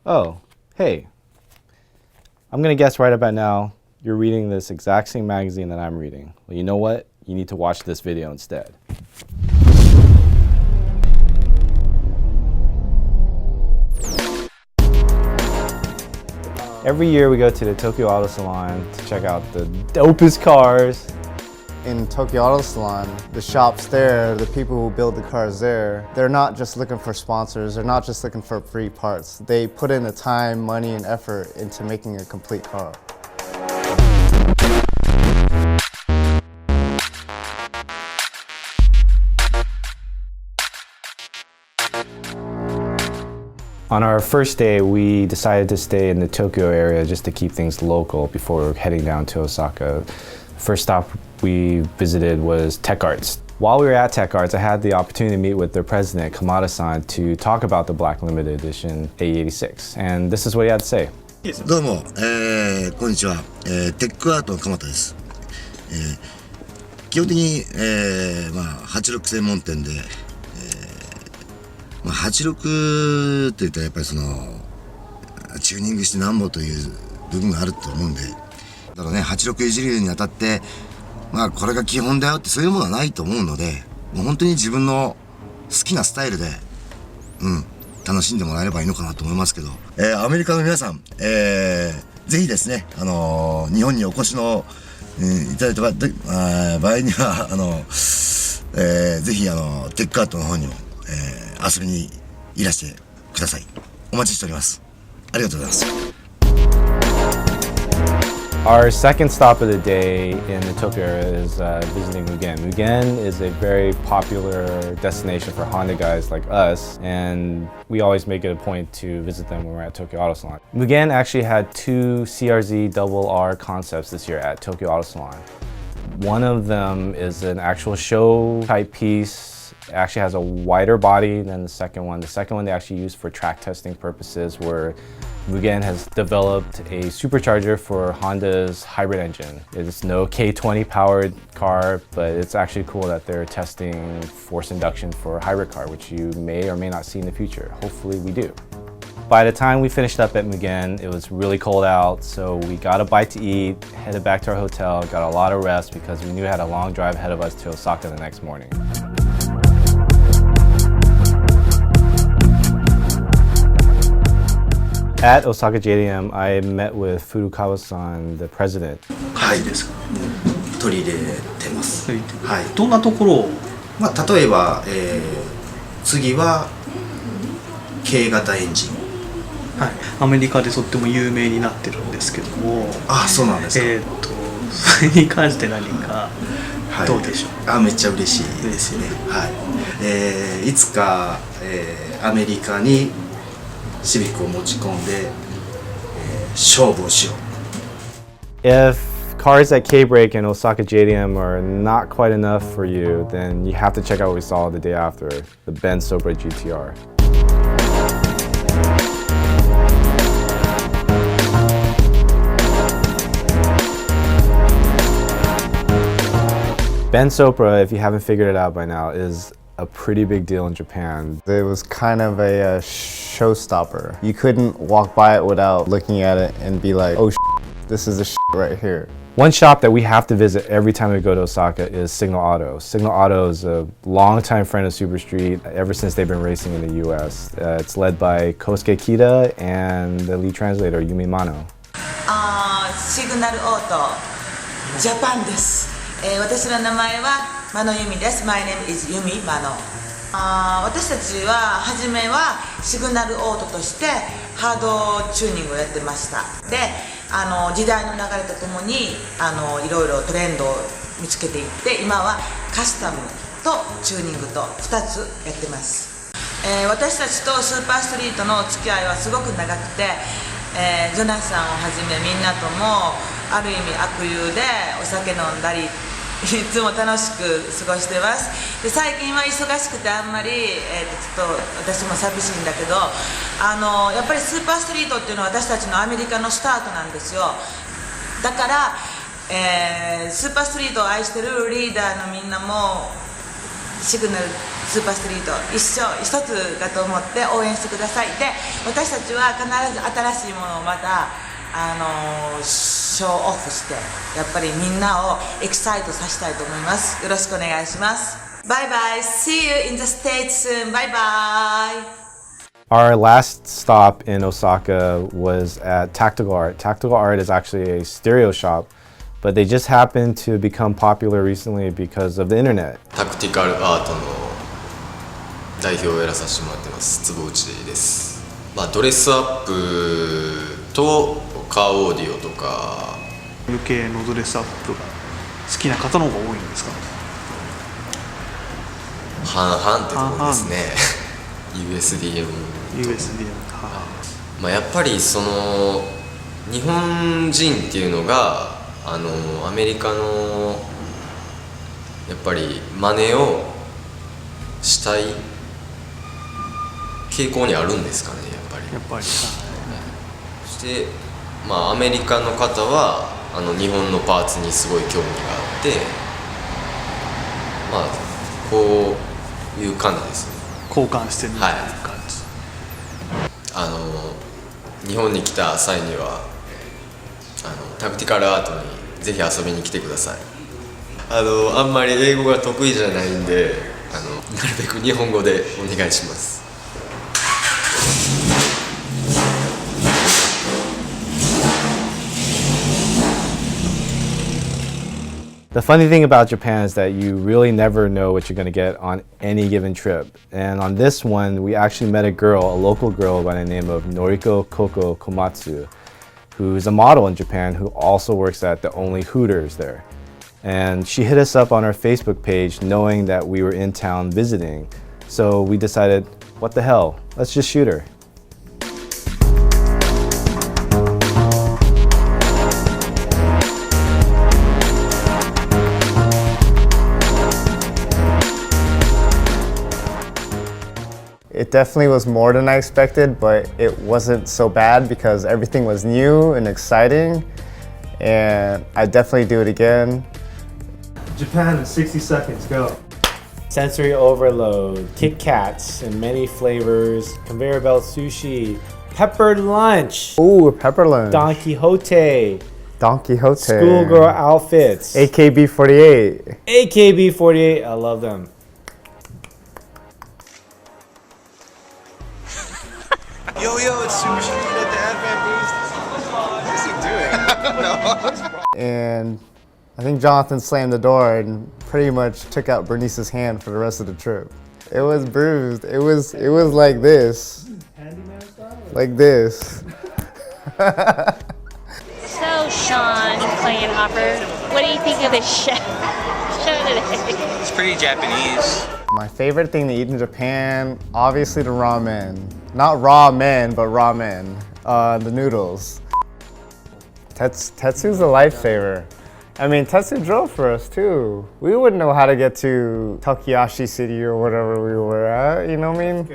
Oh, hey. I'm gonna guess right about now you're reading this exact same magazine that I'm reading. Well, you know what? You need to watch this video instead. Every year we go to the Tokyo Auto Salon to check out the dopest cars. In Tokyo Auto Salon, the shops there, the people who build the cars there, they're not just looking for sponsors, they're not just looking for free parts. They put in the time, money, and effort into making a complete car. On our first day, we decided to stay in the Tokyo area just to keep things local before heading down to Osaka. First stop we visited was Tech Arts. While we were at Tech Arts, I had the opportunity to meet with their president, Kamada-san, to talk about the Black Limited Edition A86. And this is what he had to say. どうも、こんにちは、テックアートの鎌田です。基本的に、86専門店で、86って言ったらやっぱりそのチューニングしてなんぼという部分があると思うんで、だからね、86いじるにあたって、これが基本だよってそういうものはないと思うので、もう本当に自分の好きなスタイルで、楽しんでもらえればいいのかなと思いますけど、アメリカの皆さん、ぜひですね、日本にお越しの、いただいた場合にはぜひテックアートの方にも、遊びにいらしてください。お待ちしております。ありがとうございます。Our second stop of the day in the Tokyo area is visiting Mugen. Mugen is a very popular destination for Honda guys like us, and we always make it a point to visit them when we're at Tokyo Auto Salon. Mugen actually had two CRZ RR concepts this year at Tokyo Auto Salon. One of them is an actual show type piece. It actually has a wider body than the second one. The second one they actually used for track testing purposes, where Mugen has developed a supercharger for Honda's hybrid engine. It's no K20 powered car, but it's actually cool that they're testing force induction for a hybrid car, which you may or may not see in the future. Hopefully we do. By the time we finished up at Mugen, it was really cold out, so we got a bite to eat, headed back to our hotel, got a lot of rest because we knew we had a long drive ahead of us to Osaka the next morning. At Osaka JDM, I met with Furukawa-san, the president. はいですか。取り入れてます。はい。どんなところを？例えば、次は軽型エンジン。はい。アメリカでとっても有名になってるんですけども。あ、そうなんですか。それに関して何かどうでしょう。めっちゃ嬉しいですね。はい。いつか、アメリカにシビックを持ち込んで、勝負をしよう。If cars at K-Brake and Osaka JDM are not quite enough for you, then you have to check out what we saw the day after, the Ben Sopra GTR. Ben Sopra, if you haven't figured it out by now, is a pretty big deal in Japan. It was kind of a showstopper. You couldn't walk by it without looking at it and be like, oh this is the right here. One shop that we have to visit every time we go to Osaka is Signal Auto. Signal Auto is a longtime friend of Super Street ever since they've been racing in the US. It's led by Kosuke Kita and the lead translator Yumi Mano. Signal Auto Japan です。私の名前はマノユミです。My name is Yumi Mano。私たちは初めはシグナルオートとしてハードチューニングをやってました。で、時代の流れとともにいろいろトレンドを見つけていって、今はカスタムとチューニングと2つやってます。私たちとスーパーストリートの付き合いはすごく長くて、ジョナサンをはじめみんなともある意味悪友でお酒飲んだりいつも楽しく過ごしてます。で、最近は忙しくてあんまり、ちょっと私も寂しいんだけど、やっぱりスーパーストリートっていうのは私たちのアメリカのスタートなんですよ。だから、スーパーストリートを愛してるリーダーのみんなもシグナルスーパーストリート一つだと思って応援してください。で、私たちは必ず新しいものをまたショーオフしてやっぱりみんなをエキサイトさせたいと思います。よろしくお願いします。バイバイ。See you in the States soon. バイバイ。Our last stop in Osaka was at Tactical Art. Tactical Art is actually a stereo shop, but they just happened to become popular recently because of the internet. タクティカルアートの代表をやらさせてもらってます坪内です。ドレスアップとカーオーディオとか余計のドレスアップが好きな方の方が多いんですか？半々ってところですね。USDM やっぱりその日本人っていうのがアメリカのやっぱり真似をしたい傾向にあるんですかね、やっぱり。そしてアメリカの方は日本のパーツにすごい興味があってこういう感じですね。交換してるみたいな感じ。日本に来た際にはタクティカルアートにぜひ遊びに来てください。あんまり英語が得意じゃないんでなるべく日本語でお願いします。The funny thing about Japan is that you really never know what you're going to get on any given trip. And on this one, we actually met a local girl by the name of Noriko Koko Komatsu, who's a model in Japan who also works at the only Hooters there. And she hit us up on our Facebook page knowing that we were in town visiting. So we decided, what the hell, let's just shoot her. It definitely was more than I expected, but it wasn't so bad because everything was new and exciting, and I'd definitely do it again. Japan in 60 seconds, go. Sensory overload, Kit Kats in many flavors, conveyor belt sushi, peppered lunch, Ooh, pepper lunch. Don Quixote, schoolgirl outfits, AKB48. AKB48, I love them. Yo, it's Super Street at the Advent booth. What's he doing? And I think Jonathan slammed the door and pretty much took out Bernice's hand for the rest of the trip. It was bruised. It was like this. Like this. So, Sean Klingenhofer, what do you think of this show today? It's pretty Japanese. My favorite thing to eat in Japan, obviously the ramen. Not raw men, but ramen. The noodles. Tetsu's a lifesaver. I mean, Tetsu drove for us too. We wouldn't know how to get to Tokiyashi City or whatever we were at, you know what I mean?